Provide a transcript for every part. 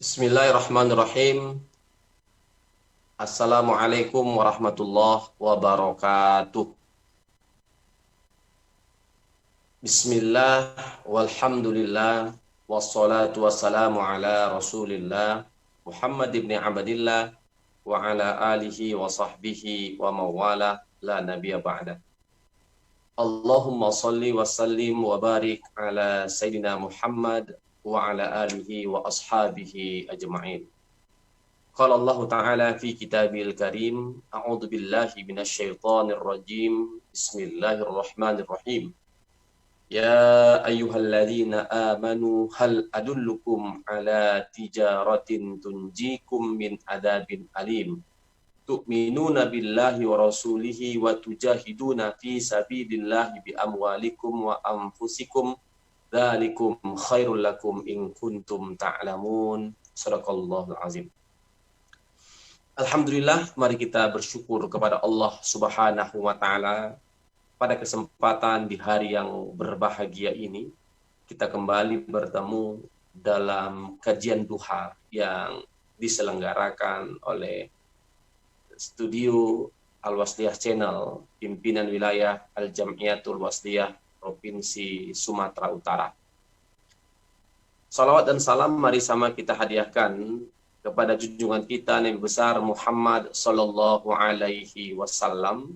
Bismillahirrahmanirrahim. Assalamualaikum warahmatullahi wabarakatuh. Bismillah, walhamdulillah, wassalatu wassalamu ala rasulillah, Muhammad ibn Abdillah, wa ala alihi wa sahbihi wa mawala, la nabiya ba'da. Allahumma salli wa sallim wa barik ala Sayyidina Muhammad wa ala alihi wa ashabihi ajma'in. Qala Allah Ta'ala fi kitabil karim, a'udzu billahi minasyaitonir rajim. Bismillahirrahmanirrahim. Ya ayyuhalladzina amanu hal adullukum ala tijaratin tunjikum min adabin alim. Tu'minuna billahi wa rasulihi wa tujahiduna fi sabilillahi bi amwalikum wa anfusikum. Dzalikum khairul lakum in kuntum ta'lamun. Shadaqallahul azim. Alhamdulillah, mari kita bersyukur kepada Allah Subhanahu wa Ta'ala. Pada kesempatan di hari yang berbahagia ini, kita kembali bertemu dalam kajian duha yang diselenggarakan oleh studio Al-Wasliyah Channel, pimpinan wilayah Al-Jam'iyatul Wasliyah Provinsi Sumatera Utara. Salawat dan salam mari sama kita hadiahkan kepada junjungan kita Nabi besar Muhammad sallallahu alaihi wasallam.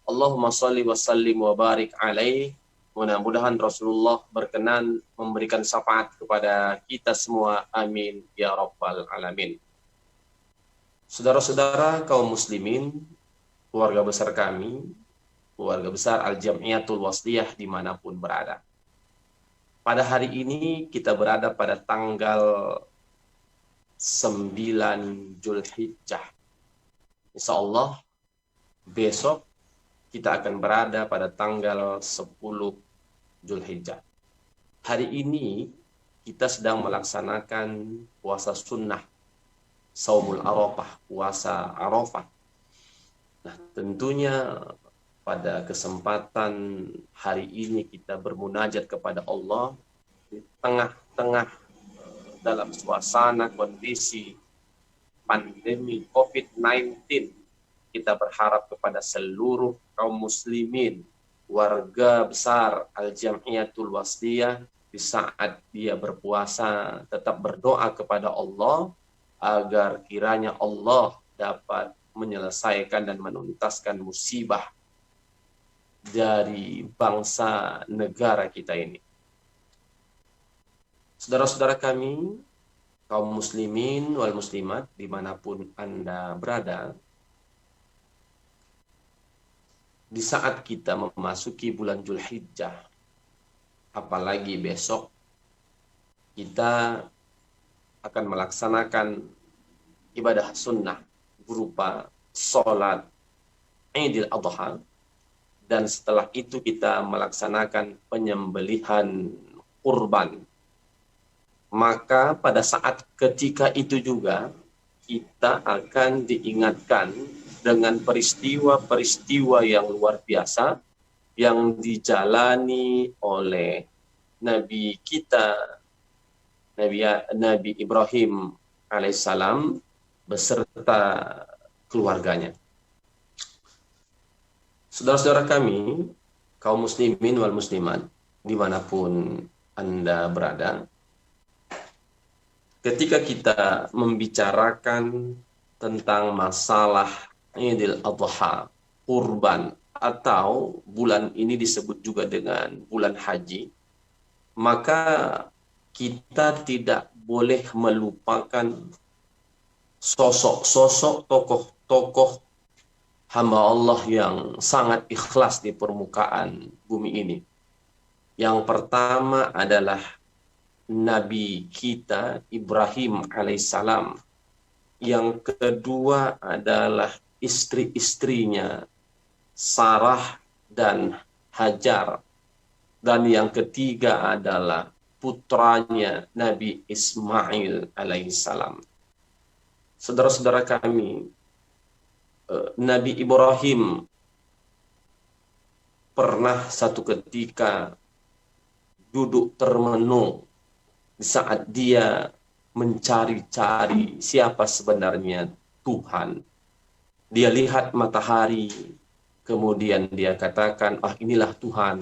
Allahumma salli wa sallim wa barik alaihi. Mudah-mudahan Rasulullah berkenan memberikan syafaat kepada kita semua. Amin ya rabbal alamin. Saudara-saudara kaum muslimin, keluarga besar kami, keluarga besar Al-Jam'iyatul Wasliyah dimanapun berada. Pada hari ini kita berada pada tanggal 9 Zulhijjah. Insya Allah besok kita akan berada pada tanggal 10 Zulhijjah. Hari ini kita sedang melaksanakan puasa sunnah, Saumul Arafah, puasa Arafah. Nah, tentunya pada kesempatan hari ini kita bermunajat kepada Allah di tengah-tengah dalam suasana kondisi pandemi COVID-19. Kita berharap kepada seluruh kaum muslimin, warga besar Al-Jam'iyatul Wasliyah, di saat dia berpuasa tetap berdoa kepada Allah agar kiranya Allah dapat menyelesaikan dan menuntaskan musibah dari bangsa negara kita ini. Saudara-saudara kami, kaum muslimin wal muslimat dimanapun Anda berada, di saat kita memasuki bulan Zulhijjah, apalagi besok, kita akan melaksanakan ibadah sunnah berupa sholat Idul Adha, dan setelah itu kita melaksanakan penyembelihan kurban. Maka pada saat ketika itu juga kita akan diingatkan dengan peristiwa-peristiwa yang luar biasa yang dijalani oleh Nabi kita, Nabi Ibrahim alaihissalam beserta keluarganya. Saudara-saudara kami, kaum muslimin wal muslimat, dimanapun Anda berada, ketika kita membicarakan tentang masalah Idul Adha, kurban, atau bulan ini disebut juga dengan bulan haji, maka kita tidak boleh melupakan sosok-sosok tokoh-tokoh hamba Allah yang sangat ikhlas di permukaan bumi ini. Yang pertama adalah Nabi kita Ibrahim alaihissalam. Yang kedua adalah istri-istrinya Sarah dan Hajar. Dan yang ketiga adalah putranya Nabi Ismail alaihissalam. Saudara-saudara kami, Nabi Ibrahim pernah satu ketika duduk termenung di saat dia mencari-cari siapa sebenarnya Tuhan. Dia lihat matahari, kemudian dia katakan, inilah Tuhan,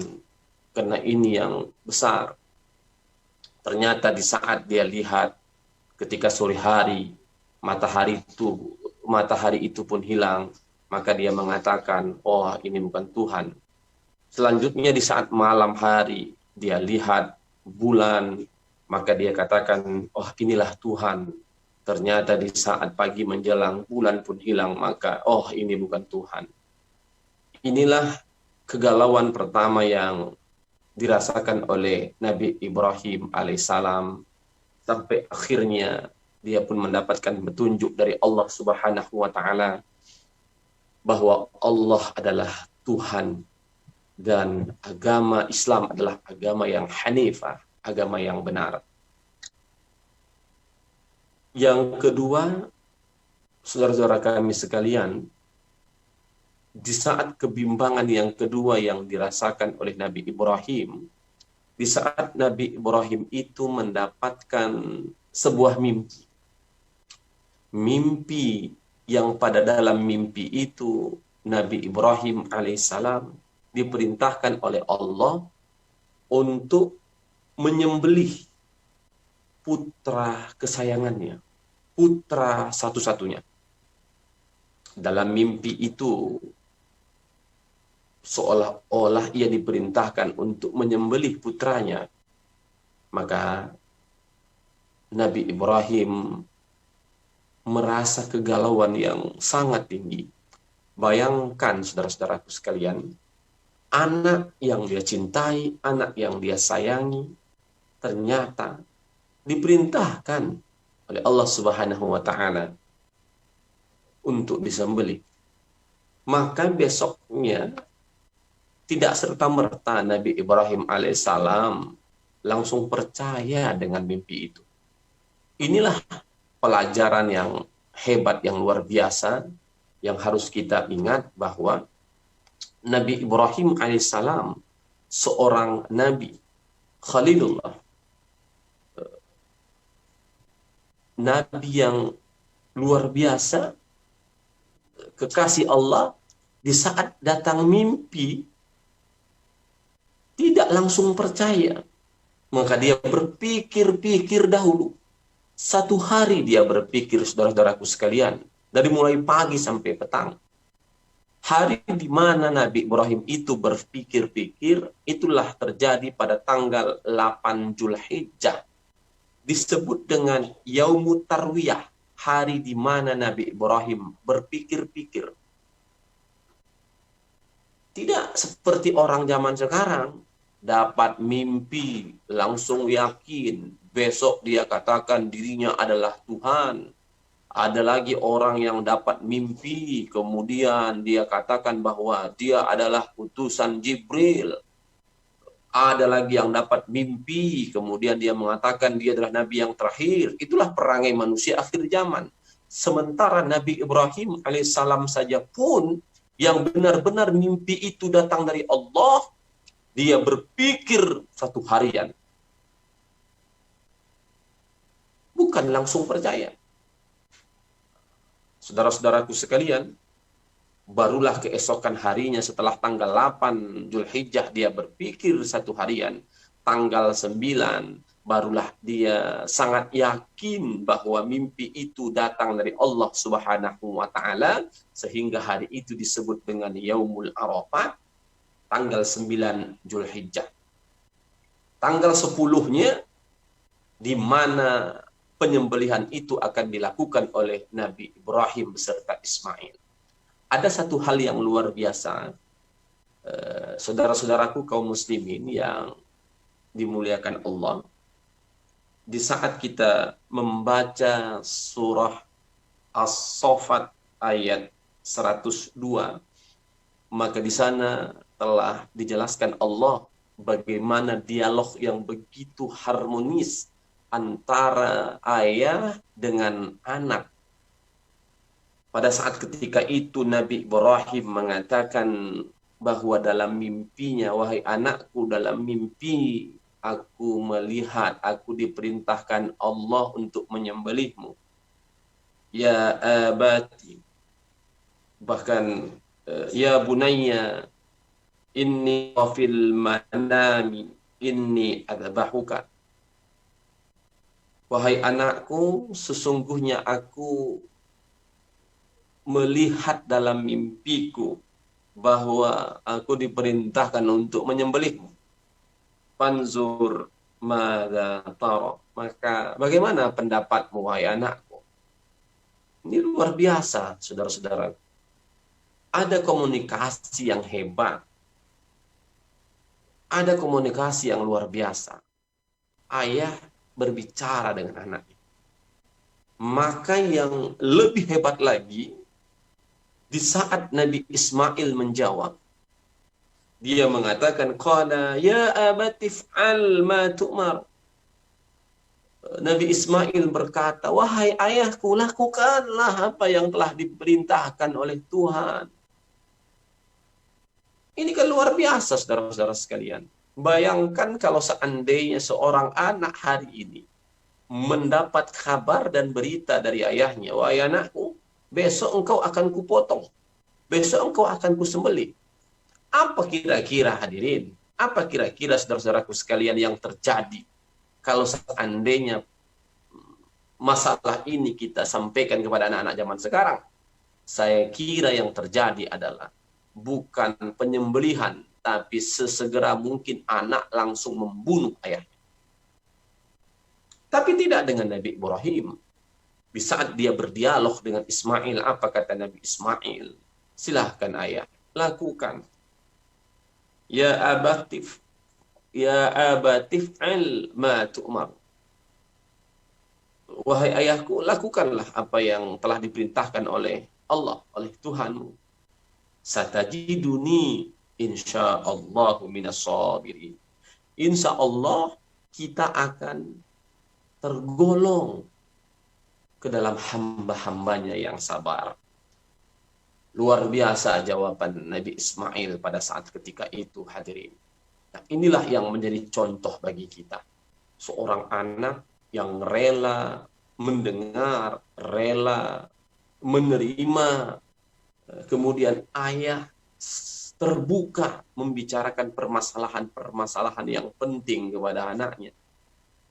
karena ini yang besar. Ternyata di saat dia lihat ketika sore hari, matahari itu pun hilang, maka dia mengatakan, ini bukan Tuhan. Selanjutnya di saat malam hari, dia lihat bulan, maka dia katakan, inilah Tuhan. Ternyata di saat pagi menjelang, bulan pun hilang, maka, ini bukan Tuhan. Inilah kegalauan pertama yang dirasakan oleh Nabi Ibrahim alaihissalam, sampai akhirnya dia pun mendapatkan petunjuk dari Allah Subhanahu wa taala bahwa Allah adalah Tuhan dan agama Islam adalah agama yang hanifah, agama yang benar. Yang kedua, saudara-saudara kami sekalian, di saat kebimbangan yang kedua yang dirasakan oleh Nabi Ibrahim, di saat Nabi Ibrahim itu mendapatkan sebuah mimpi. Mimpi yang pada dalam mimpi itu Nabi Ibrahim alaihissalam diperintahkan oleh Allah untuk menyembelih putra kesayangannya, putra satu-satunya. Dalam mimpi itu seolah-olah ia diperintahkan untuk menyembelih putranya. Maka Nabi Ibrahim merasa kegalauan yang sangat tinggi. Bayangkan saudara-saudaraku sekalian, anak yang dia cintai, anak yang dia sayangi, ternyata diperintahkan oleh Allah Subhanahu wa taala untuk disembelih. Maka besoknya tidak serta-merta Nabi Ibrahim alaihissalam langsung percaya dengan mimpi itu. Inilah pelajaran yang hebat, yang luar biasa, yang harus kita ingat bahwa Nabi Ibrahim alaihissalam seorang Nabi, Khalilullah, Nabi yang luar biasa, kekasih Allah, di saat datang mimpi, tidak langsung percaya. Maka dia berpikir-pikir dahulu. Satu hari dia berpikir, saudara-saudaraku sekalian, dari mulai pagi sampai petang. Hari di mana Nabi Ibrahim itu berpikir-pikir, itulah terjadi pada tanggal 8 Zulhijjah. Disebut dengan Yaumut Tarwiyah, hari di mana Nabi Ibrahim berpikir-pikir. Tidak seperti orang zaman sekarang, dapat mimpi, langsung yakin, besok dia katakan dirinya adalah Tuhan. Ada lagi orang yang dapat mimpi, kemudian dia katakan bahwa dia adalah utusan Jibril. Ada lagi yang dapat mimpi, kemudian dia mengatakan dia adalah Nabi yang terakhir. Itulah perangai manusia akhir zaman. Sementara Nabi Ibrahim alaihissalam saja pun, yang benar-benar mimpi itu datang dari Allah, dia berpikir satu harian. Bukan langsung percaya. Saudara-saudaraku sekalian, barulah keesokan harinya setelah tanggal 8 Zulhijjah dia berpikir satu harian. Tanggal 9 barulah dia sangat yakin bahwa mimpi itu datang dari Allah Subhanahu wa taala, sehingga hari itu disebut dengan Yaumul Arafah, tanggal 9 Zulhijjah. Tanggal 10-nya di mana penyembelihan itu akan dilakukan oleh Nabi Ibrahim beserta Ismail. Ada satu hal yang luar biasa, saudara-saudaraku kaum muslimin yang dimuliakan Allah. Di saat kita membaca surah As-Saffat ayat 102, maka di sana telah dijelaskan Allah bagaimana dialog yang begitu harmonis antara ayah dengan anak. Pada saat ketika itu Nabi Ibrahim mengatakan bahwa dalam mimpinya, wahai anakku, dalam mimpi aku melihat, aku diperintahkan Allah untuk menyembelihmu. Ya abati, bahkan ya bunayya inni fil manami inni adbahuka. Wahai anakku, sesungguhnya aku melihat dalam mimpiku bahwa aku diperintahkan untuk menyembelihmu. Fanzur madza tara. Maka bagaimana pendapatmu wahai anakku? Ini luar biasa, saudara-saudara. Ada komunikasi yang hebat. Ada komunikasi yang luar biasa. Ayah berbicara dengan anaknya. Maka yang lebih hebat lagi, di saat Nabi Ismail menjawab, dia mengatakan, qala ya abati fa'al ma tu'mar. Nabi Ismail berkata, wahai ayahku, lakukanlah apa yang telah diperintahkan oleh Tuhan. Ini kan luar biasa, saudara-saudara sekalian. Bayangkan kalau seandainya seorang anak hari ini mendapat kabar dan berita dari ayahnya, wahai anakku, besok engkau akan kupotong, besok engkau akan kusembelih. Apa kira-kira hadirin? Apa kira-kira saudara-saudaraku sekalian yang terjadi kalau seandainya masalah ini kita sampaikan kepada anak-anak zaman sekarang? Saya kira yang terjadi adalah bukan penyembelihan, tapi sesegera mungkin anak langsung membunuh ayahnya. Tapi tidak dengan Nabi Ibrahim. Di saat dia berdialog dengan Ismail, apa kata Nabi Ismail? Silahkan ayah, lakukan. Ya abatif, ya abatif al ma tu'mar. Wahai ayahku, lakukanlah apa yang telah diperintahkan oleh Allah, oleh Tuhanmu. Satajiduni insyaallahu minas sabirin. Insya Allah kita akan tergolong ke dalam hamba-hambanya yang sabar. Luar biasa jawaban Nabi Ismail pada saat ketika itu, hadirin. Nah, inilah yang menjadi contoh bagi kita. Seorang anak yang rela mendengar, rela menerima, kemudian ayah terbuka membicarakan permasalahan-permasalahan yang penting kepada anaknya.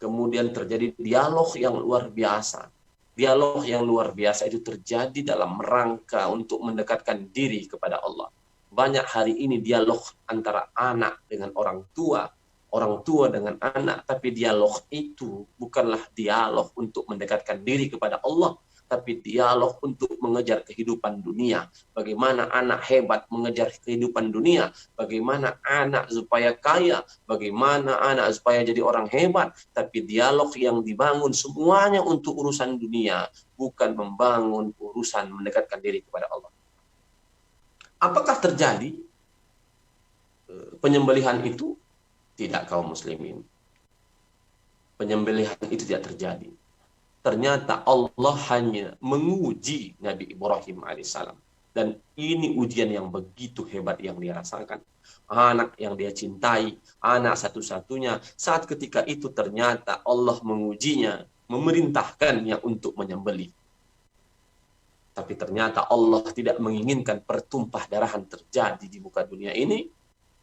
Kemudian terjadi dialog yang luar biasa. Dialog yang luar biasa itu terjadi dalam rangka untuk mendekatkan diri kepada Allah. Banyak hari ini dialog antara anak dengan orang tua dengan anak, tapi dialog itu bukanlah dialog untuk mendekatkan diri kepada Allah, tapi dialog untuk mengejar kehidupan dunia. Bagaimana anak hebat mengejar kehidupan dunia, bagaimana anak supaya kaya, bagaimana anak supaya jadi orang hebat, tapi dialog yang dibangun semuanya untuk urusan dunia, bukan membangun urusan mendekatkan diri kepada Allah. Apakah terjadi penyembelihan itu? Tidak, kaum muslimin. Penyembelihan itu tidak terjadi. Ternyata Allah hanya menguji Nabi Ibrahim alaihissalam. Dan ini ujian yang begitu hebat yang dia rasakan. Anak yang dia cintai, anak satu-satunya. Saat ketika itu ternyata Allah mengujinya, memerintahkannya untuk menyembelih. Tapi ternyata Allah tidak menginginkan pertumpah darahan terjadi di muka dunia ini.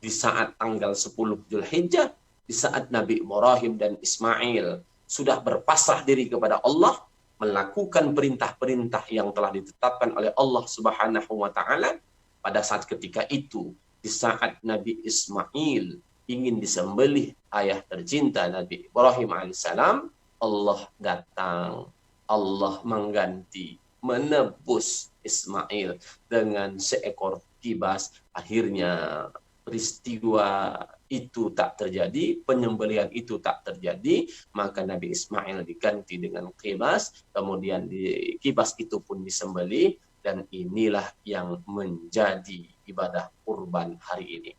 Di saat tanggal 10 Dzulhijjah, di saat Nabi Ibrahim dan Ismail sudah berpasrah diri kepada Allah, melakukan perintah-perintah yang telah ditetapkan oleh Allah Subhanahu wa taala. Pada saat ketika itu, di saat Nabi Ismail ingin disembelih ayah tercinta Nabi Ibrahim alaihissalam, Allah datang, Allah mengganti, menebus Ismail dengan seekor kibas. Akhirnya peristiwa itu tak terjadi, penyembelihan itu tak terjadi, maka Nabi Ismail diganti dengan kibas, kemudian di kibas itu pun disembelih, dan inilah yang menjadi ibadah kurban hari ini.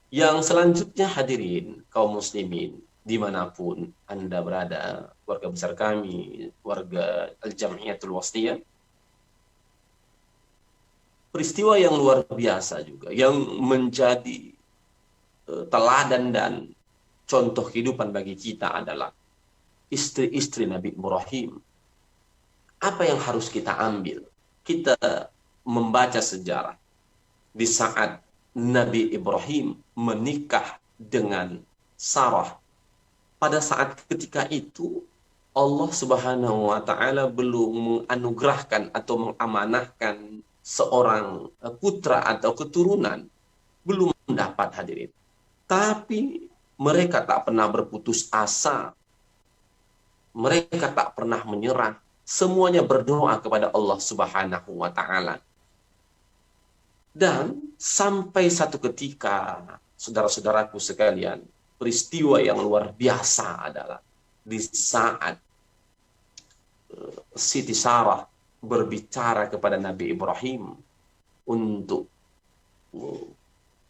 Yang selanjutnya hadirin kaum muslimin dimanapun Anda berada, warga besar kami, warga Al-Jam'iyatul Wasthiyah, peristiwa yang luar biasa juga, yang menjadi teladan dan contoh kehidupan bagi kita adalah istri-istri Nabi Ibrahim. Apa yang harus kita ambil? Kita membaca sejarah di saat Nabi Ibrahim menikah dengan Sarah. Pada saat ketika itu Allah Subhanahu wa taala belum menganugerahkan atau mengamanahkan seorang putra atau keturunan, belum mendapat, hadirin. Tapi mereka tak pernah berputus asa. Mereka tak pernah menyerah. Semuanya berdoa kepada Allah Subhanahu wa taala. Dan sampai satu ketika, saudara-saudaraku sekalian, peristiwa yang luar biasa adalah di saat Siti Sarah berbicara kepada Nabi Ibrahim untuk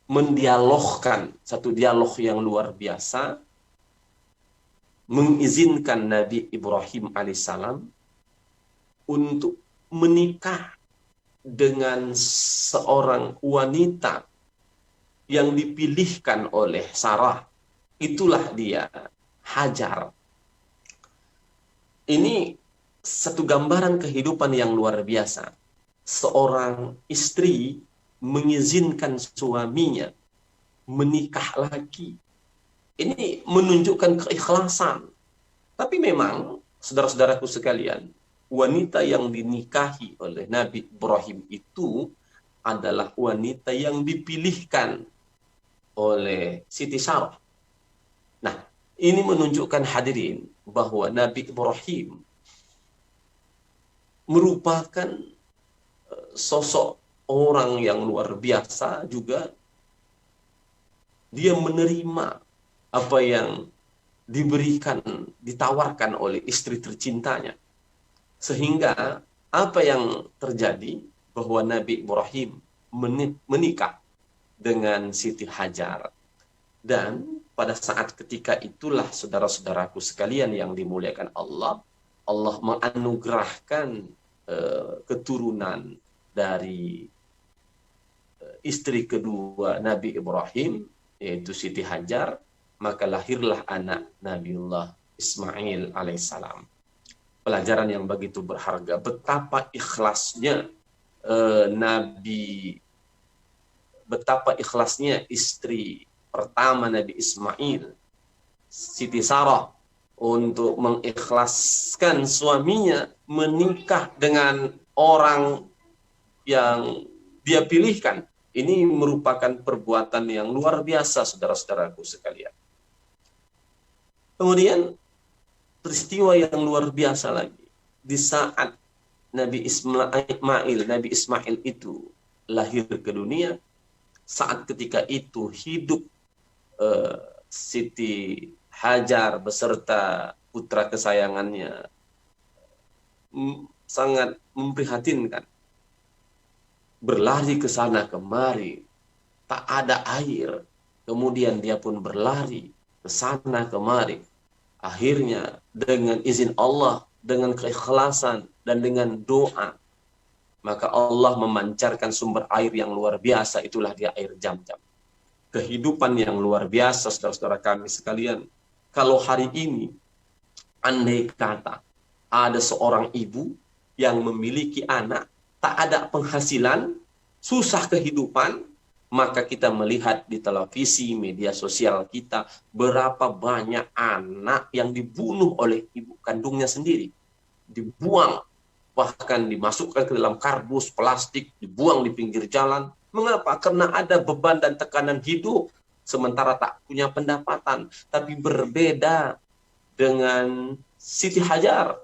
mendialogkan satu dialog yang luar biasa, mengizinkan Nabi Ibrahim alaihissalam untuk menikah dengan seorang wanita yang dipilihkan oleh Sarah. Itulah dia, Hajar. Ini satu gambaran kehidupan yang luar biasa. Seorang istri mengizinkan suaminya menikah lagi. Ini menunjukkan keikhlasan. Tapi memang, saudara-saudaraku sekalian, wanita yang dinikahi oleh Nabi Ibrahim itu adalah wanita yang dipilihkan oleh Siti Sarah. Nah, ini menunjukkan, hadirin, bahwa Nabi Ibrahim merupakan sosok orang yang luar biasa juga. Dia menerima apa yang diberikan, ditawarkan oleh istri tercintanya. Sehingga apa yang terjadi, bahwa Nabi Ibrahim menikah dengan Siti Hajar. Dan pada saat ketika itulah, saudara-saudaraku sekalian yang dimuliakan Allah, Allah menganugerahkan keturunan dari istri kedua Nabi Ibrahim, yaitu Siti Hajar. Maka lahirlah anak Nabiullah Ismail alaihissalam. Pelajaran yang begitu berharga, betapa ikhlasnya betapa ikhlasnya istri pertama Nabi Ismail, Siti Sarah, untuk mengikhlaskan suaminya menikah dengan orang yang dia pilihkan. Ini merupakan perbuatan yang luar biasa, saudara-saudaraku sekalian. Kemudian peristiwa yang luar biasa lagi, di saat Nabi Ismail itu lahir ke dunia, saat ketika itu hidup Siti Hajar beserta putra kesayangannya sangat memprihatinkan. Berlari ke sana kemari, tak ada air. Kemudian dia pun berlari ke sana kemari. Akhirnya dengan izin Allah, dengan keikhlasan dan dengan doa, maka Allah memancarkan sumber air yang luar biasa. Itulah dia air Zam-Zam. Kehidupan yang luar biasa, saudara-saudara kami sekalian. Kalau hari ini, andai kata ada seorang ibu yang memiliki anak, tak ada penghasilan, susah kehidupan, maka kita melihat di televisi, media sosial kita, berapa banyak anak yang dibunuh oleh ibu kandungnya sendiri. Dibuang, bahkan dimasukkan ke dalam kardus plastik, dibuang di pinggir jalan. Mengapa? Karena ada beban dan tekanan hidup, sementara tak punya pendapatan. Tapi berbeda dengan Siti Hajar,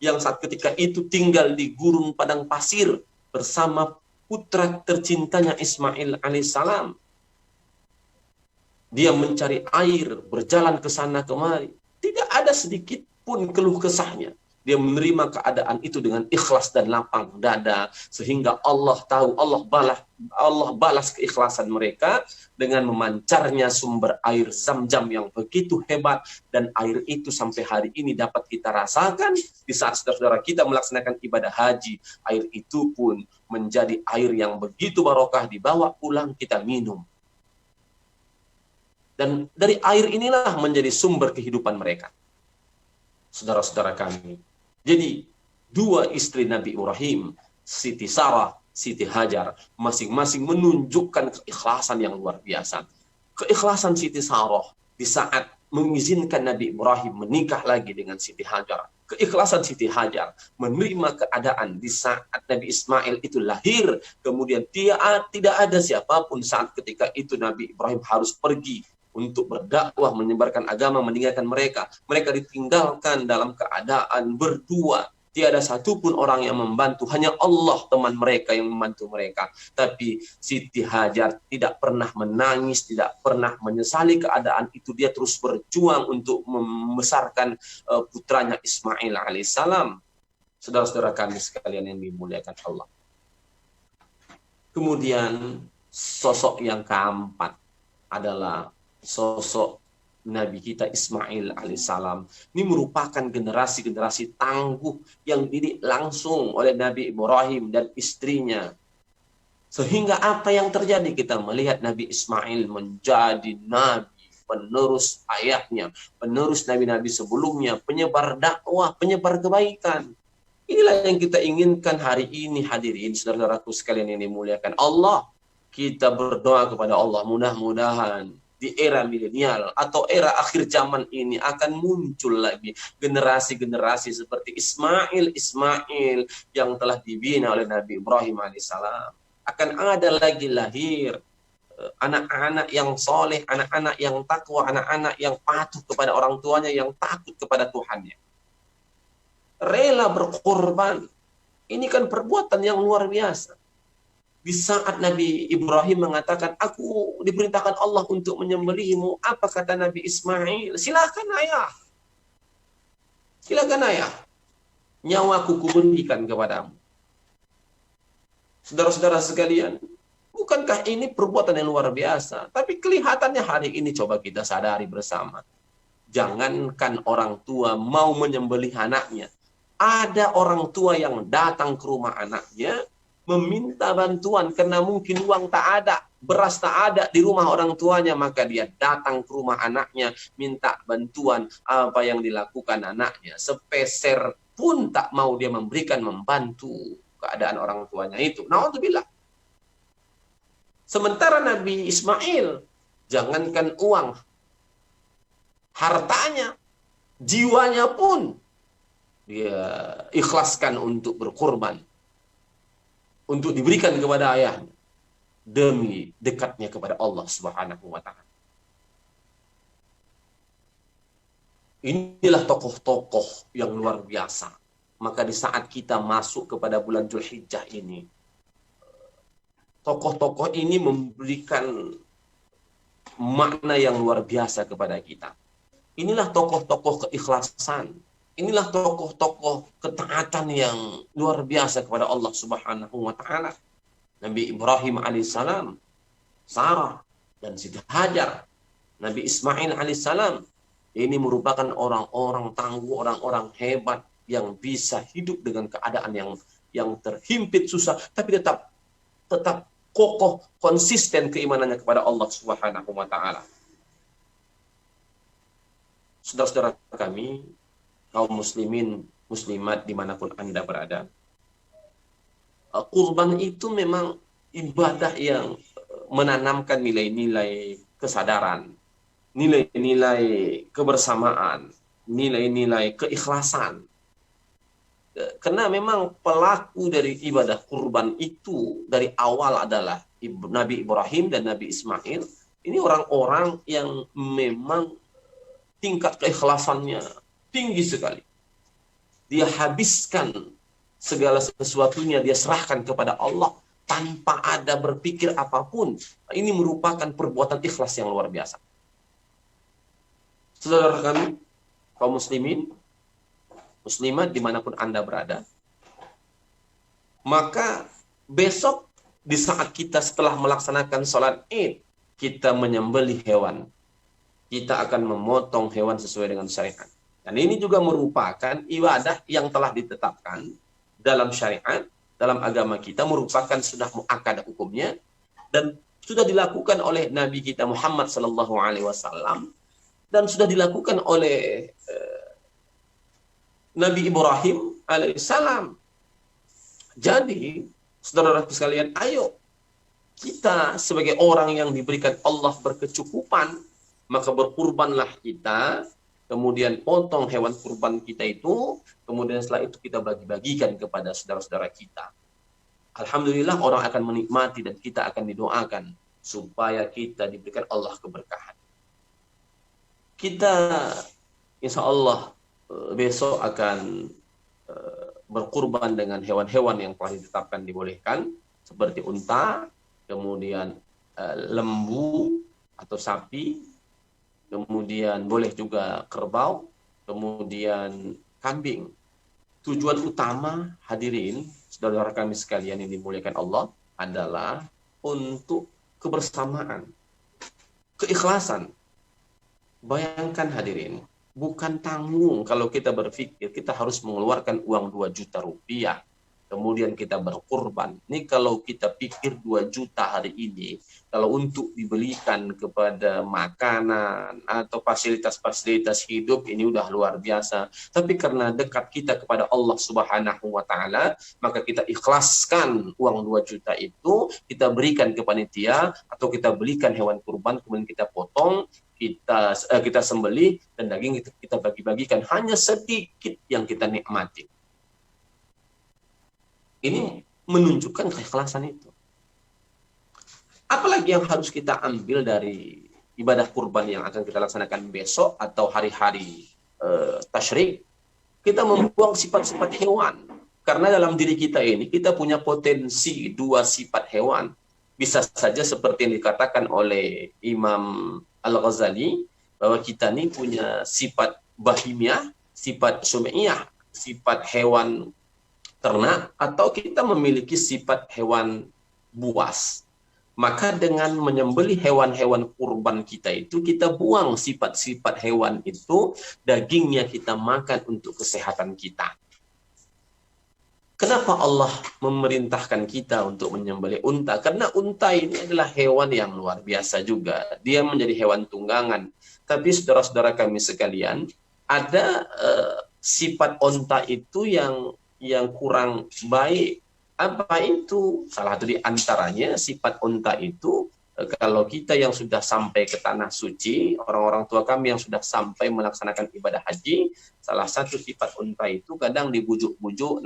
yang saat ketika itu tinggal di gurun padang pasir bersama putra tercintanya Ismail alaihissalam. Dia mencari air, berjalan ke sana kemari. Tidak ada sedikit pun keluh kesahnya. Dia menerima keadaan itu dengan ikhlas dan lapang dada, sehingga Allah tahu, Allah balas keikhlasan mereka dengan memancarnya sumber air Zam-Zam yang begitu hebat. Dan air itu sampai hari ini dapat kita rasakan di saat saudara-saudara kita melaksanakan ibadah haji. Air itu pun menjadi air yang begitu barokah, dibawa pulang kita minum. Dan dari air inilah menjadi sumber kehidupan mereka. Saudara-saudara kami. Jadi, dua istri Nabi Ibrahim, Siti Sarah, Siti Hajar, masing-masing menunjukkan keikhlasan yang luar biasa. Keikhlasan Siti Sarah di saat mengizinkan Nabi Ibrahim menikah lagi dengan Siti Hajar. Keikhlasan Siti Hajar menerima keadaan di saat Nabi Ismail itu lahir, kemudian tidak ada siapapun saat ketika itu Nabi Ibrahim harus pergi untuk berdakwah, menyebarkan agama, meninggalkan mereka. Mereka ditinggalkan dalam keadaan berdua. Tiada satupun orang yang membantu, hanya Allah teman mereka yang membantu mereka. Tapi Siti Hajar tidak pernah menangis, tidak pernah menyesali keadaan itu. Dia terus berjuang untuk membesarkan putranya Ismail alaihissalam. Saudara-saudara kami sekalian yang dimuliakan Allah. Kemudian sosok yang keempat adalah sosok Nabi kita Ismail alaihissalam. Ini merupakan generasi-generasi tangguh yang dididik langsung oleh Nabi Ibrahim dan istrinya. Sehingga apa yang terjadi? Kita melihat Nabi Ismail menjadi nabi, penerus ayahnya, penerus nabi-nabi sebelumnya, penyebar dakwah, penyebar kebaikan. Inilah yang kita inginkan hari ini, hadirin saudara-saudaraku sekalian yang dimuliakan Allah. Kita berdoa kepada Allah, mudah-mudahan di era milenial atau era akhir zaman ini akan muncul lagi generasi-generasi seperti Ismail yang telah dibina oleh Nabi Ibrahim alaihissalam. Akan ada lagi lahir anak-anak yang soleh, anak-anak yang takwa, anak-anak yang patuh kepada orang tuanya, yang takut kepada Tuhannya. Rela berkorban. Ini kan perbuatan yang luar biasa. Di saat Nabi Ibrahim mengatakan, aku diperintahkan Allah untuk menyembelihmu. Apa kata Nabi Ismail? Silakan ayah. Silakan ayah. Nyawaku kuberikan kepadamu. Saudara-saudara sekalian, bukankah ini perbuatan yang luar biasa? Tapi kelihatannya hari ini coba kita sadari bersama. Jangankan orang tua mau menyembelih anaknya. Ada orang tua yang datang ke rumah anaknya, meminta bantuan karena mungkin uang tak ada, beras tak ada di rumah orang tuanya, maka dia datang ke rumah anaknya minta bantuan. Apa yang dilakukan anaknya, sepeser pun tak mau dia memberikan, membantu keadaan orang tuanya itu. Na'udzubillah. Sementara Nabi Ismail, jangankan uang, hartanya, jiwanya pun dia ikhlaskan untuk berkorban, untuk diberikan kepada ayahnya demi dekatnya kepada Allah Subhanahu wa taala. Inilah tokoh-tokoh yang luar biasa. Maka di saat kita masuk kepada bulan Dzulhijjah ini, tokoh-tokoh ini memberikan makna yang luar biasa kepada kita. Inilah tokoh-tokoh keikhlasan. Inilah tokoh-tokoh ketaatan yang luar biasa kepada Allah Subhanahu wa taala. Nabi Ibrahim alaihissalam, Sarah dan Siti Hajar, Nabi Ismail alaihissalam. Ini merupakan orang-orang tangguh, orang-orang hebat yang bisa hidup dengan keadaan yang terhimpit susah, tapi tetap kokoh, konsisten keimanannya kepada Allah Subhanahu wa taala. Saudara-saudara kami, kaum muslimin, muslimat dimanapun Anda berada, kurban itu memang ibadah yang menanamkan nilai-nilai kesadaran, nilai-nilai kebersamaan, nilai-nilai keikhlasan. Karena memang pelaku dari ibadah kurban itu dari awal adalah Nabi Ibrahim dan Nabi Ismail. Ini orang-orang yang memang tingkat keikhlasannya tinggi sekali. Dia habiskan segala sesuatunya, dia serahkan kepada Allah tanpa ada berpikir apapun. Ini merupakan perbuatan ikhlas yang luar biasa. Saudara kami, kaum muslimin, muslimat dimanapun Anda berada, maka besok di saat kita setelah melaksanakan sholat Id, kita menyembelih hewan. Kita akan memotong hewan sesuai dengan syariat. Dan ini juga merupakan ibadah yang telah ditetapkan dalam syariat, dalam agama kita, merupakan sudah muakkad hukumnya. Dan sudah dilakukan oleh Nabi kita Muhammad sallallahu alaihi wasallam dan sudah dilakukan oleh Nabi Ibrahim alaihissalam. Jadi, saudara-saudara sekalian, ayo kita sebagai orang yang diberikan Allah berkecukupan, maka berkurbanlah kita, kemudian potong hewan kurban kita itu, kemudian setelah itu kita bagi-bagikan kepada saudara-saudara kita. Alhamdulillah orang akan menikmati dan kita akan didoakan supaya kita diberikan Allah keberkahan. Kita insya Allah besok akan berkurban dengan hewan-hewan yang telah ditetapkan dibolehkan, seperti unta, kemudian lembu atau sapi, kemudian boleh juga kerbau, kemudian kambing. Tujuan utama hadirin, saudara kami sekalian yang dimuliakan Allah, adalah untuk kebersamaan, keikhlasan. Bayangkan hadirin, bukan tanggung kalau kita berpikir kita harus mengeluarkan uang 2 juta rupiah, kemudian kita berkorban. Ini kalau kita pikir 2 juta hari ini, kalau untuk dibelikan kepada makanan atau fasilitas-fasilitas hidup, ini udah luar biasa. Tapi karena dekat kita kepada Allah Subhanahu wa Ta'ala, maka kita ikhlaskan uang 2 juta itu, kita berikan ke panitia, atau kita belikan hewan kurban, kemudian kita potong, kita sembelih, dan daging kita bagi-bagikan, hanya sedikit yang kita nikmati. Ini menunjukkan keikhlasan itu. Apalagi yang harus kita ambil dari ibadah kurban yang akan kita laksanakan besok atau hari-hari tasyrik, kita membuang sifat-sifat hewan. Karena dalam diri kita ini, kita punya potensi 2 sifat hewan. Bisa saja seperti yang dikatakan oleh Imam Al-Ghazali, bahwa kita ini punya sifat bahimiah, sifat sum'iyah, sifat hewan ternak, atau kita memiliki sifat hewan buas. Maka dengan menyembelih hewan-hewan kurban kita itu, kita buang sifat-sifat hewan itu, dagingnya kita makan untuk kesehatan kita. Kenapa Allah memerintahkan kita untuk menyembelih unta? Karena unta ini adalah hewan yang luar biasa juga. Dia menjadi hewan tunggangan. Tapi saudara-saudara kami sekalian, ada sifat unta itu yang kurang baik. Apa itu? Salah satu di antaranya sifat unta itu, kalau kita yang sudah sampai ke tanah suci, orang-orang tua kami yang sudah sampai melaksanakan ibadah haji, salah satu sifat unta itu kadang dibujuk-bujuk,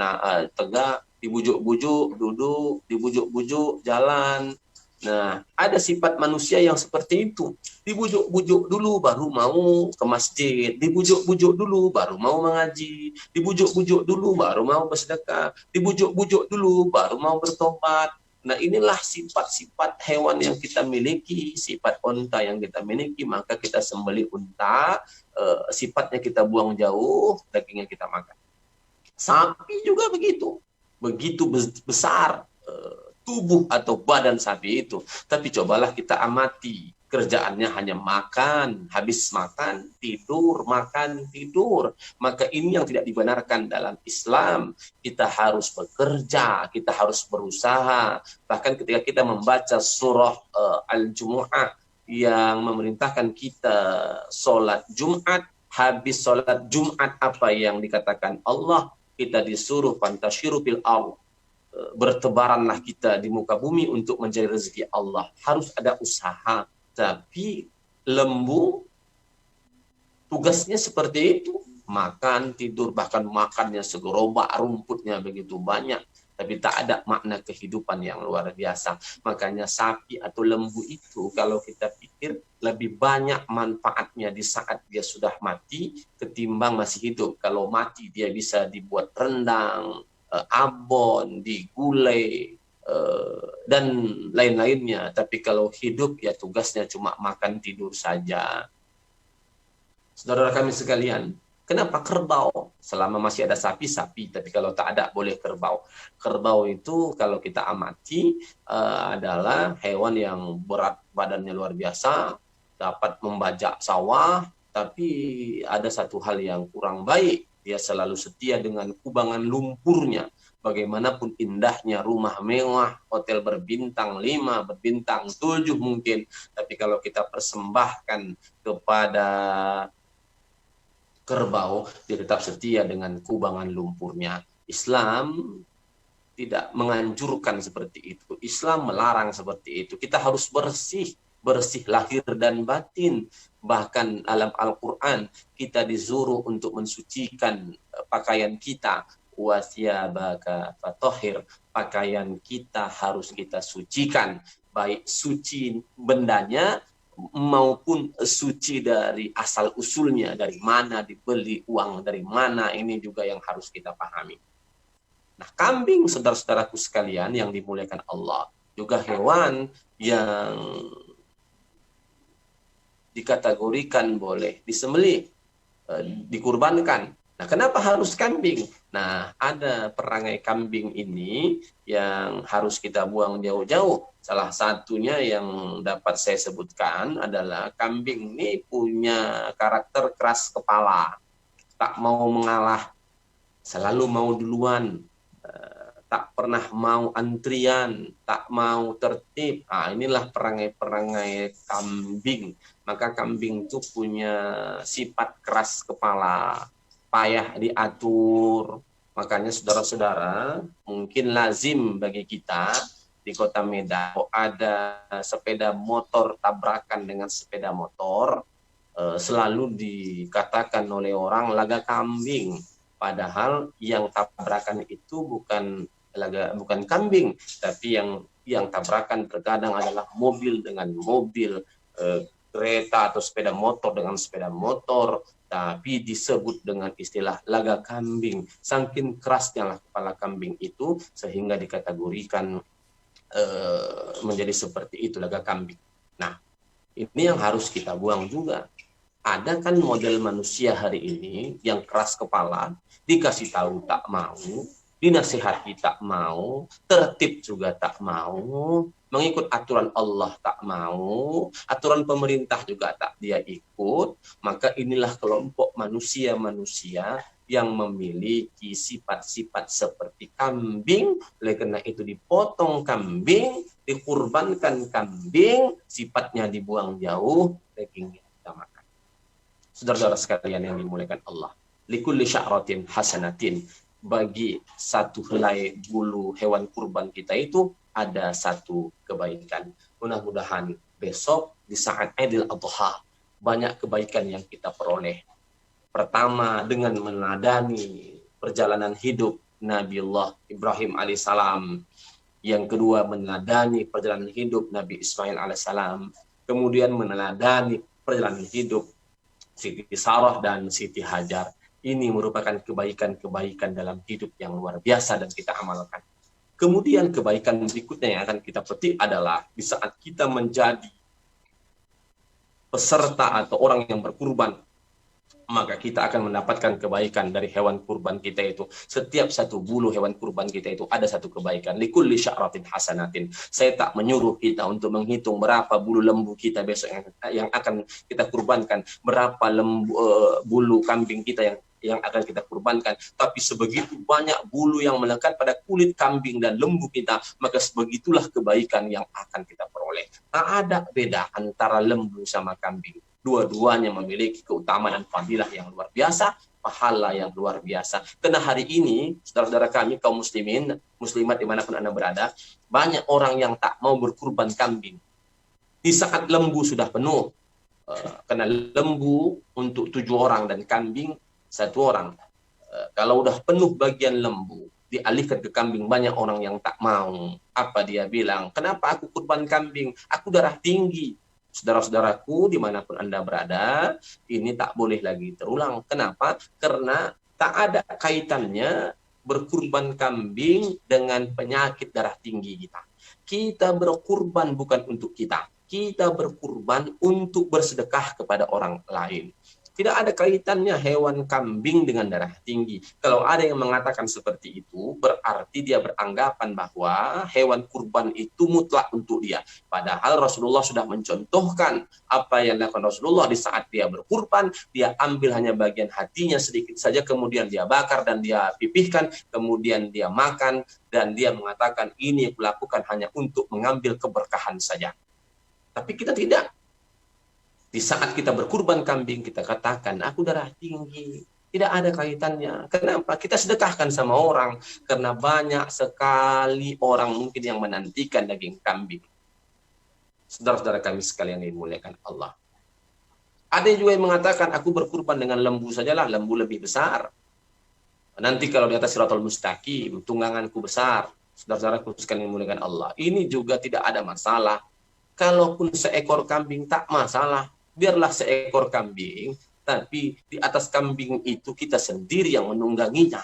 tegak, dibujuk-bujuk, duduk, dibujuk-bujuk, jalan. Nah, ada sifat manusia yang seperti itu. Dibujuk-bujuk dulu baru mau ke masjid, dibujuk-bujuk dulu baru mau mengaji, dibujuk-bujuk dulu baru mau bersedekah, dibujuk-bujuk dulu baru mau bertobat. Nah, inilah sifat-sifat hewan yang kita miliki, sifat unta yang kita miliki, maka kita sembelih unta, sifatnya kita buang jauh, dagingnya kita makan. Sapi juga begitu besar tubuh atau badan sapi itu. Tapi cobalah kita amati, kerjaannya hanya makan, habis makan, tidur, makan, tidur. Maka ini yang tidak dibenarkan dalam Islam. Kita harus bekerja, kita harus berusaha. Bahkan ketika kita membaca surah Al-Jumu'ah yang memerintahkan kita sholat Jumat, habis sholat Jumat apa yang dikatakan Allah, kita disuruh fantasyiru fil ardh, bertebaranlah kita di muka bumi untuk mencari rezeki Allah. Harus ada usaha. Tapi lembu tugasnya seperti itu, makan, tidur, bahkan makannya segerobak, rumputnya begitu banyak, tapi tak ada makna kehidupan yang luar biasa. Makanya sapi atau lembu itu kalau kita pikir lebih banyak manfaatnya di saat dia sudah mati ketimbang masih hidup. Kalau mati dia bisa dibuat rendang, abon, digulai, dan lain-lainnya. Tapi kalau hidup ya tugasnya cuma makan tidur saja. Saudara kami sekalian, kenapa kerbau? Selama masih ada sapi, sapi. Tapi kalau tak ada, boleh kerbau. Kerbau itu kalau kita amati adalah hewan yang berat badannya luar biasa, dapat membajak sawah, tapi ada satu hal yang kurang baik. Dia selalu setia dengan kubangan lumpurnya. bagaimanapun indahnya rumah mewah, hotel berbintang 5, berbintang 7 mungkin, tapi kalau kita persembahkan kepada kerbau, dia tetap setia dengan kubangan lumpurnya. Islam tidak menganjurkan seperti itu. Islam melarang seperti itu. Kita harus bersih, bersih lahir dan batin. Bahkan dalam Al-Quran kita disuruh untuk mensucikan pakaian kita. Wasyabaka fatahhir. Pakaian kita harus kita sucikan. Baik suci bendanya maupun suci dari asal usulnya, dari mana dibeli, uang dari mana, ini juga yang harus kita pahami. Nah, kambing, saudara-saudaraku sekalian yang dimuliakan Allah, juga hewan yang dikategorikan boleh disembelih, dikurbankan. Nah, kenapa harus kambing? Nah, ada perangai kambing ini yang harus kita buang jauh-jauh. Salah satunya yang dapat saya sebutkan adalah kambing ini punya karakter keras kepala, tak mau mengalah, selalu mau duluan, tak pernah mau antrian, tak mau tertib. Inilah perangai-perangai kambing. Maka kambing itu punya sifat keras kepala, payah diatur. Makanya saudara-saudara, mungkin lazim bagi kita di Kota Medan ada sepeda motor tabrakan dengan sepeda motor, selalu dikatakan oleh orang laga kambing. Padahal yang tabrakan itu bukan kambing, tapi yang tabrakan terkadang adalah mobil dengan mobil, kereta atau sepeda motor dengan sepeda motor, tapi disebut dengan istilah laga kambing. Saking kerasnya lah kepala kambing itu sehingga dikategorikan menjadi seperti itu, laga kambing. Nah, ini yang harus kita buang juga. Ada kan model manusia hari ini yang keras kepala, dikasih tahu tak mau, dinasihati tak mau, tertib juga tak mau, mengikut aturan Allah tak mau, aturan pemerintah juga tak dia ikut. Maka inilah kelompok manusia-manusia yang memiliki sifat-sifat seperti kambing. Oleh karena itu dipotong kambing, dikurbankan kambing, sifatnya dibuang jauh, dagingnya kita makan. Saudara-saudara sekalian yang dimuliakan Allah, likulli sya'ratin hasanatin, bagi satu helai bulu hewan kurban kita itu ada satu kebaikan. Mudah-mudahan besok di saat Idul Adha banyak kebaikan yang kita peroleh. Pertama, dengan meneladani perjalanan hidup Nabiullah Ibrahim alaihissalam. Yang kedua, meneladani perjalanan hidup Nabi Ismail alaihissalam. Kemudian meneladani perjalanan hidup Siti Sarah dan Siti Hajar. Ini merupakan kebaikan-kebaikan dalam hidup yang luar biasa dan kita amalkan. Kemudian kebaikan berikutnya yang akan kita petik adalah di saat kita menjadi peserta atau orang yang berkurban, maka kita akan mendapatkan kebaikan dari hewan kurban kita itu. Setiap satu bulu hewan kurban kita itu ada satu kebaikan. Likulli sya'ratin hasanatin. Saya tak menyuruh kita untuk menghitung berapa bulu lembu kita besok yang akan kita kurbankan, berapa bulu kambing kita yang akan kita kurbankan. Tapi sebegitu banyak bulu yang melekat pada kulit kambing dan lembu kita, maka sebegitulah kebaikan yang akan kita peroleh. Tak ada beda antara lembu sama kambing. Dua-duanya memiliki keutamaan dan fadilah yang luar biasa, pahala yang luar biasa. Karena hari ini, saudara-saudara kami, kaum muslimin, muslimat dimanapun Anda berada, banyak orang yang tak mau berkurban kambing. Di saat lembu sudah penuh, karena lembu untuk 7 orang dan kambing 1 orang. Kalau udah penuh bagian lembu, dialihkan ke kambing, banyak orang yang tak mau. Apa dia bilang? Kenapa aku kurban kambing? Aku darah tinggi. Saudara-saudaraku dimanapun Anda berada, ini tak boleh lagi terulang. Kenapa? Karena tak ada kaitannya berkurban kambing dengan penyakit darah tinggi kita. Kita berkurban bukan untuk kita. Kita berkurban untuk bersedekah kepada orang lain. Tidak ada kaitannya hewan kambing dengan darah tinggi. Kalau ada yang mengatakan seperti itu, berarti dia beranggapan bahwa hewan kurban itu mutlak untuk dia. Padahal Rasulullah sudah mencontohkan apa yang dilakukan Rasulullah di saat dia berkurban. Dia ambil hanya bagian hatinya sedikit saja, kemudian dia bakar dan dia pipihkan, kemudian dia makan, dan dia mengatakan ini aku lakukan hanya untuk mengambil keberkahan saja. Tapi kita tidak. Di saat kita berkurban kambing, kita katakan, aku darah tinggi. Tidak ada kaitannya. Kenapa? Kita sedekahkan sama orang. Karena banyak sekali orang mungkin yang menantikan daging kambing. Saudara-saudara kami sekalian yang dimuliakan Allah. Ada juga yang mengatakan, aku berkurban dengan lembu sajalah, lembu lebih besar. Nanti kalau di atas Siratal Mustaqim, tungganganku besar. Saudara-saudaraku sekalian yang dimuliakan Allah. Ini juga tidak ada masalah. Kalaupun seekor kambing tak masalah. Biarlah seekor kambing, tapi di atas kambing itu kita sendiri yang menungganginya.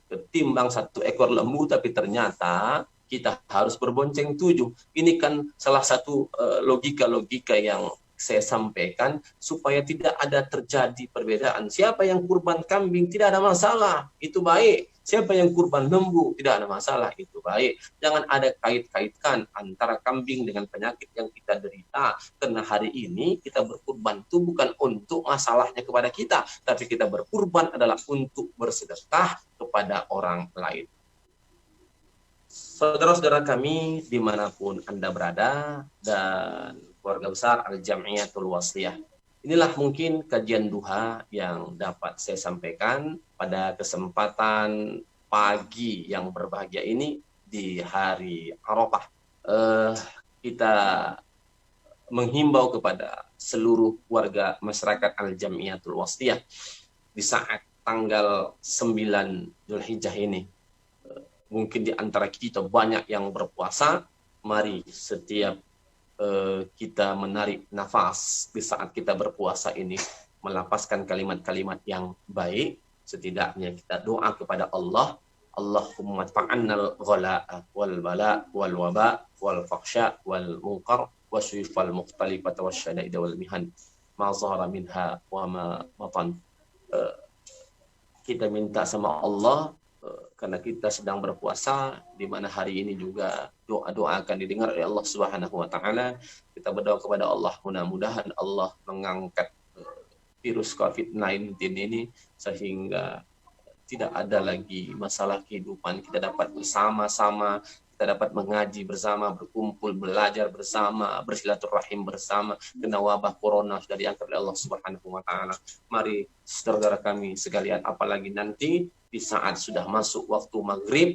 Ketimbang satu ekor lembu, tapi ternyata kita harus berbonceng 7. Ini kan salah satu logika-logika yang saya sampaikan supaya tidak ada terjadi perbedaan. Siapa yang kurban kambing tidak ada masalah, itu baik. Siapa yang kurban lembu tidak ada masalah, itu baik. Jangan ada kait-kaitkan antara kambing dengan penyakit yang kita derita. Karena hari ini kita berkurban itu bukan untuk masalahnya kepada kita, tapi kita berkurban adalah untuk bersedekah kepada orang lain. Saudara-saudara kami dimanapun Anda berada dan keluarga besar Al-Jam'iyatul Wasliyah. Inilah mungkin kajian duha yang dapat saya sampaikan pada kesempatan pagi yang berbahagia ini di hari Arafah. Kita menghimbau kepada seluruh warga masyarakat Al-Jam'iyatul Wasliyah di saat tanggal 9 Zulhijjah ini. Mungkin di antara kita banyak yang berpuasa, mari setiap kita menarik nafas di saat kita berpuasa ini, melapaskan kalimat-kalimat yang baik. Setidaknya kita doa kepada Allah, Allahumma fa'annal ghala'a wal bala wal waba wal fakhsha wal munkar wasyifal mukhtalifata wasyadaida wal mihan ma zahara minha wa ma batan. Kita minta sama Allah karena kita sedang berpuasa, di mana hari ini juga doa-doa akan didengar oleh Allah Subhanahu wa taala. Kita berdoa kepada Allah, mudah-mudahan Allah mengangkat virus COVID-19 ini sehingga tidak ada lagi masalah kehidupan. Kita dapat bersama-sama, kita dapat mengaji bersama, berkumpul, belajar bersama, bersilaturahim bersama. Karena wabah corona sudah diangkat oleh Allah Subhanahu wa taala. Mari saudara kami sekalian, apalagi nanti di saat sudah masuk waktu maghrib,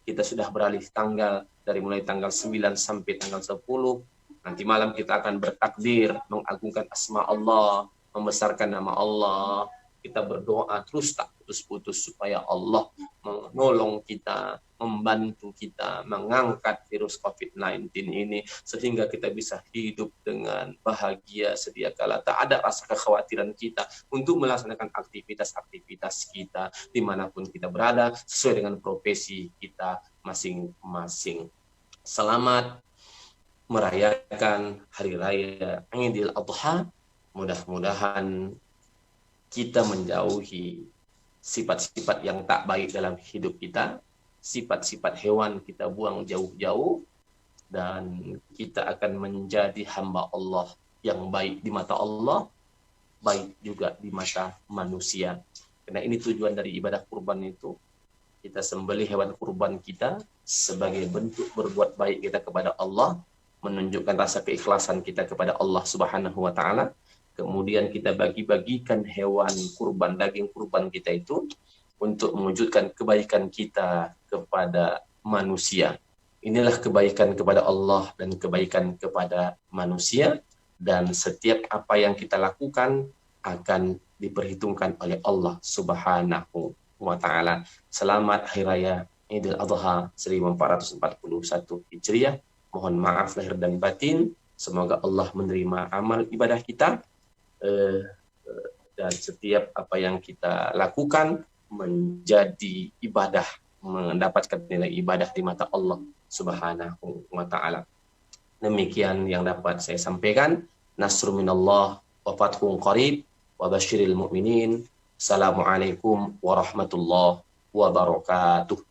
kita sudah beralih tanggal dari mulai tanggal 9 sampai tanggal 10. Nanti malam kita akan bertakbir, mengagungkan asma Allah, membesarkan nama Allah. Kita berdoa terus tak putus-putus supaya Allah menolong kita, membantu kita mengangkat virus COVID-19 ini sehingga kita bisa hidup dengan bahagia sedia kala. Tak ada rasa kekhawatiran kita untuk melaksanakan aktivitas-aktivitas kita dimanapun kita berada sesuai dengan profesi kita masing-masing. Selamat merayakan Hari Raya Idul Adha. Mudah-mudahan kita menjauhi sifat-sifat yang tak baik dalam hidup kita, sifat-sifat hewan kita buang jauh-jauh, dan kita akan menjadi hamba Allah yang baik di mata Allah, baik juga di mata manusia. Karena ini tujuan dari ibadah kurban itu. Kita sembelih hewan kurban kita sebagai bentuk berbuat baik kita kepada Allah, menunjukkan rasa keikhlasan kita kepada Allah Subhanahu wa taala. Kemudian kita bagi-bagikan hewan kurban, daging kurban kita itu untuk mewujudkan kebaikan kita kepada manusia. Inilah kebaikan kepada Allah dan kebaikan kepada manusia, dan setiap apa yang kita lakukan akan diperhitungkan oleh Allah Subhanahu wa taala. Selamat Hari Raya Idul Adha 1441 Hijriah. Mohon maaf lahir dan batin. Semoga Allah menerima amal ibadah kita. Dan setiap apa yang kita lakukan menjadi ibadah, mendapatkan nilai ibadah di mata Allah Subhanahu wa taala. Demikian yang dapat saya sampaikan. Nasrun minallah wa fathun qarib. wa basyiril mu'minin. Assalamualaikum warahmatullahi wabarakatuh.